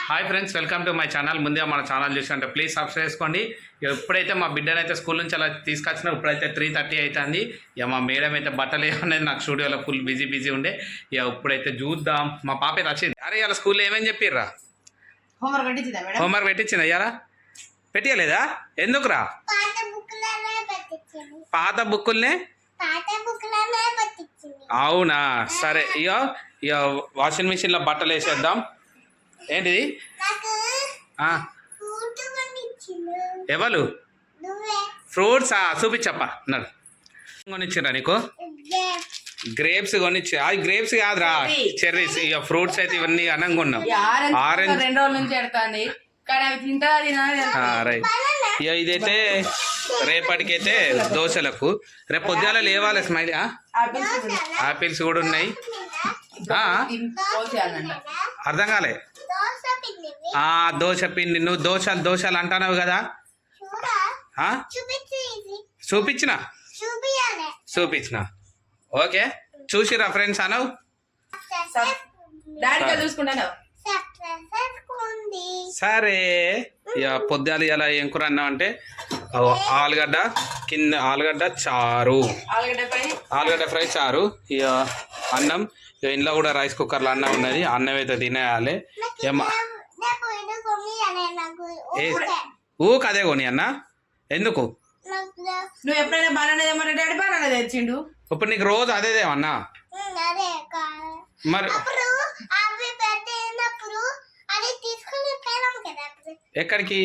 Hi friends, welcome to my channel. ముందుగా మన channel చూసినట్టే ప్లీజ్ సబ్స్క్రైబ్ చేసుకోండి. ఎప్పుడైతే మా బిడ్డను అయితే స్కూల్ నుంచి అలా తీసుకొచ్చినా ఇప్పుడైతే 3:30 అవుతుంది. ఇక మా మేడం అయితే బట్టలు అనేది నాకు స్టూడియోలో ఫుల్ బిజీ ఉండే. ఇక ఇప్పుడైతే చూద్దాం. మా పాప అయితే వచ్చింది. అరే ఇలా స్కూల్లో ఏమని చెప్పిర్రా? హోంవర్క్ పెట్టించింది. అయ్యారా పెట్టియలేదా? ఎందుకురా? పాత బుక్కుల్నే. అవునా, సరే. ఇక వాషింగ్ మిషన్లో బట్టలు వేసేద్దాం. ఏంటిది? ఎవరు ఫ్రూట్సా? చూపించప్ప. అన్నాడు కొనిచ్చిరా నీకు? గ్రేప్స్ కొనిచ్చి. అది గ్రేప్స్ కాదురా, చెర్రీస్. ఇక ఫ్రూట్స్ అయితే ఇవన్నీ అనంగా ఉన్నాం. ఆరెంజ్ 2 రోజుల నుంచి ఎడతాంది కానీ అవి తింటా. రైట్. ఇక ఇదైతే రేపటికైతే దోశలకు. రేపు పొద్దుగాల లేవాలి. స్మైల్. ఆపిల్స్ కూడా ఉన్నాయి. అర్థం కాలే. దోశ పిండి. నువ్వు దోశలు అంటున్నావు కదా. చూపించిన ఓకే. చూసిరా ఫ్రెండ్స్ అనవు. సరే. ఇక పొద్దుగాల ఇలా ఏం కూర అన్నావు అంటే ఆలుగడ్డ కింద, ఆలుగడ్డ చారు, ఆలుగడ్డ ఫ్రై చారు. ఇక అన్నం. ఇక ఇంట్లో కూడా రైస్ కుక్కర్లో అన్నం ఉన్నది. అన్నం అయితే తినేయాలి. ఊకదే కొని అన్న. ఎందుకు? నువ్వు ఎప్పుడైనా బనానా తెమ్మన్నా డాడీ బనానా తెచ్చిండు. ఇప్పుడు నీకు రోజు అదేదేమన్నా? మరి ఎక్కడికి?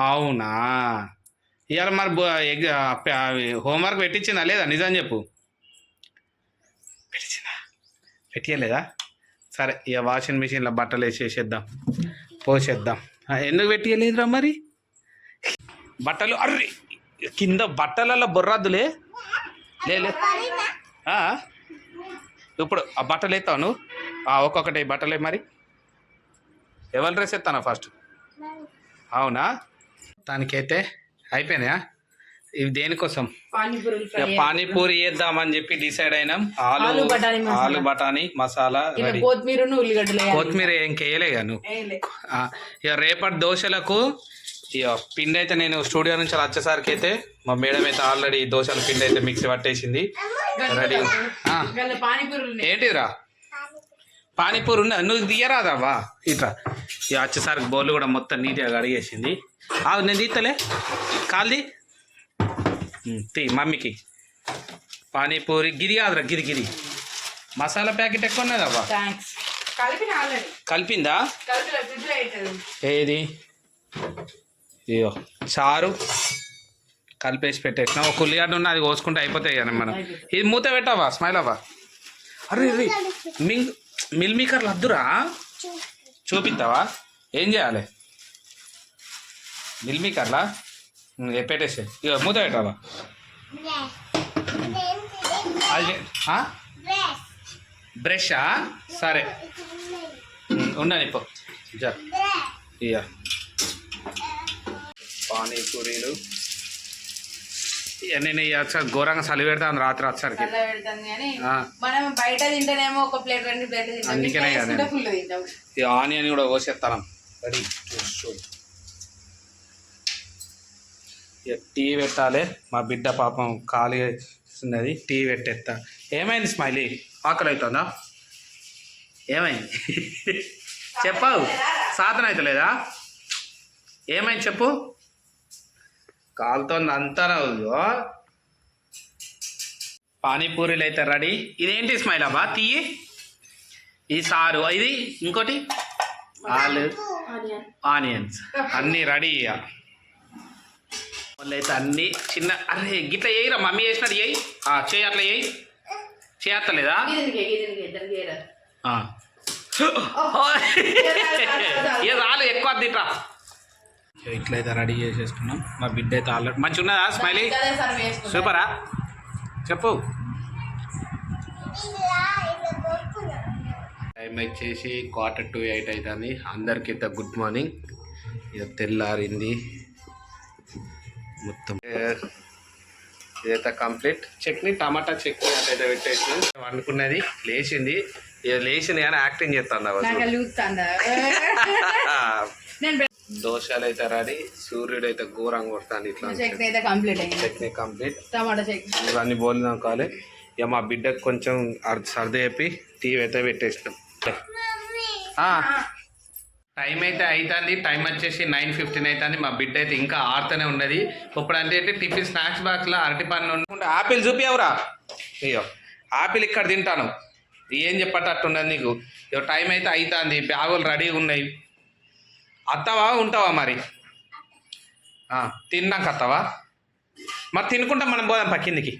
అవునా? ఇవాళ మరి హోంవర్క్ పెట్టించిందా లేదా? నిజం చెప్పు. పెట్టియలేదా? సరే. ఇక వాషింగ్ మిషన్లో బట్టలు వేసేసేద్దాం, పోసేద్దాం. ఎందుకు పెట్టియలేదురా మరి? బట్టలు అర్రి కింద బట్టలలో బొర్రద్దులే. లేలే. ఇప్పుడు ఆ బట్టలు ఎత్తావు నువ్వు. ఒక్కొక్కటి బట్టలే. మరి ఎవరి డ్రెస్ ఎత్తానా ఫస్ట్? అవునా? దానికైతే అయిపోయినాయా? ఇవి దేనికోసం? పానీపూరి వేద్దామని చెప్పి డిసైడ్ అయినాం. ఆలు బఠానీ మసాలా రెడీ. కొత్తిమీర ఇంకేయలేగా నువ్వు. ఇక రేపటి దోశలకు ఇక పిండి అయితే నేను స్టూడియో నుంచి వచ్చేసరికి అయితే మా మేడం అయితే ఆల్రెడీ దోశల పిండి అయితే మిక్సీ పట్టేసింది. రెడీ. ఏంటిరా? పానీపూరి ఉన్నా. నువ్వు తీయరాదావా? ఇట్లా. ఇక వచ్చేసరికి బౌల్ కూడా మొత్తం నీట్గా కడిగేసింది. నేను తీస్తలే. కాల్ది తీ మమ్మీకి. పానీపూరి గిరి కాదురా, గిరి. మసాలా ప్యాకెట్ ఎక్కువ ఉన్నదవ్వా. కలిపిందా? ఏది? ఇయో చారు కలిపేసి పెట్టేసిన. ఒక ఉల్లిగడ్డ ఉన్న, అది కోసుకుంటే అయిపోతాయి కానీ మనం. ఇది మూత పెట్టావా? స్మైల్ అవ్వా. అరే మిల్ మేకర్లు వద్దురా. చూపిస్తావా? ఏం చేయాలి? మిల్ మేకర్లా పెట్టేసే. ఇక మూత పెట్టావా? అది బ్రషా? సరే ఉండని ఇప్పుడు. ఇక పానీపూరీలు నేను ఘోరంగా చలి పెడతాను రాత్రి వచ్చరికి. బయట తింటేనేమో ఒక ప్లేట్ 2 ప్లేట్లు. అందుకనే కదా ఇక ఆనియన్ కూడా కోసేస్తాను. రెడీ. ఇక టీ పెట్టాలి. మా బిడ్డ పాపం ఖాళీగా ఉన్నది. టీ పెట్టేస్తా. ఏమైంది స్మైలీ? ఆకలి అవుతుందా? ఏమైంది చెప్పావు? సాధన అవుతలేదా? ఏమైంది చెప్పు. కాలుతోంది అంతా. పానీపూరీలు అయితే రెడీ. ఇదేంటి స్మైల్ అబ్బా? తీయి. ఈ సారు. ఇది ఇంకోటి ఆనియన్స్ అన్నీ రెడీ. వాళ్ళు అయితే అన్నీ చిన్న. అరే గిట్లా వేయరా? మమ్మీ వేసినట్టు వేయి. చేయి అట్లా వేయి. చేయత్తలేదా? ఏ రాలు ఎక్కువ తిట్రా. ఇట్లయితే రెడీ చేసేసుకున్నాం. మా బిడ్డ అయితే ఆల్రెడీ మంచిగా ఉన్నదా స్మైలీ? సూపరా? చెప్పు. టైం వచ్చేసి 7:45 అవుతుంది. అందరికీ గుడ్ మార్నింగ్. ఇక తెల్లారింది మొత్తం. ఇదైతే కంప్లీట్. చట్నీ టమాటా చట్నీ అదైతే పెట్టేసి వండుకున్నది. లేచింది, ఇక లేచింది కానీ యాక్టింగ్ చేస్తాను. దోశలు అయితే రెడీ. సూర్యుడు అయితే ఘోరంగా కొడతాను. ఇట్లా చట్నీ అయితే కంప్లీట్ అయింది. చట్నీ కంప్లీట్. టమాటా చట్నీ ఇవన్నీ బోల్దాం కావాలి. ఇక మా బిడ్డకు కొంచెం సర్ది చెప్పి టీవీ అయితే పెట్టేసినాం. టైం అయితే అవుతుంది. టైం వచ్చేసి 9:15 అవుతుంది. మా బిడ్డ అయితే ఇంకా ఆడుతూనే ఉన్నది. ఇప్పుడు అంటే టిఫిన్ స్నాక్స్ బాక్స్లో అరటిపండు ఉండే ఆపిల్ చూపియవురా. అయ్యో ఆపిల్ ఇక్కడ తింటాను. ఏం చెప్పేటట్టున్నది నీకు. ఇక టైం అయితే అవుతుంది. బ్యాగులు రెడీగా ఉన్నాయి. అత్తవా ఉంటావా మరి? తిన్నాక అత్తవా మరి? తినుకుంటా మనం పోదాం పక్కిందికి.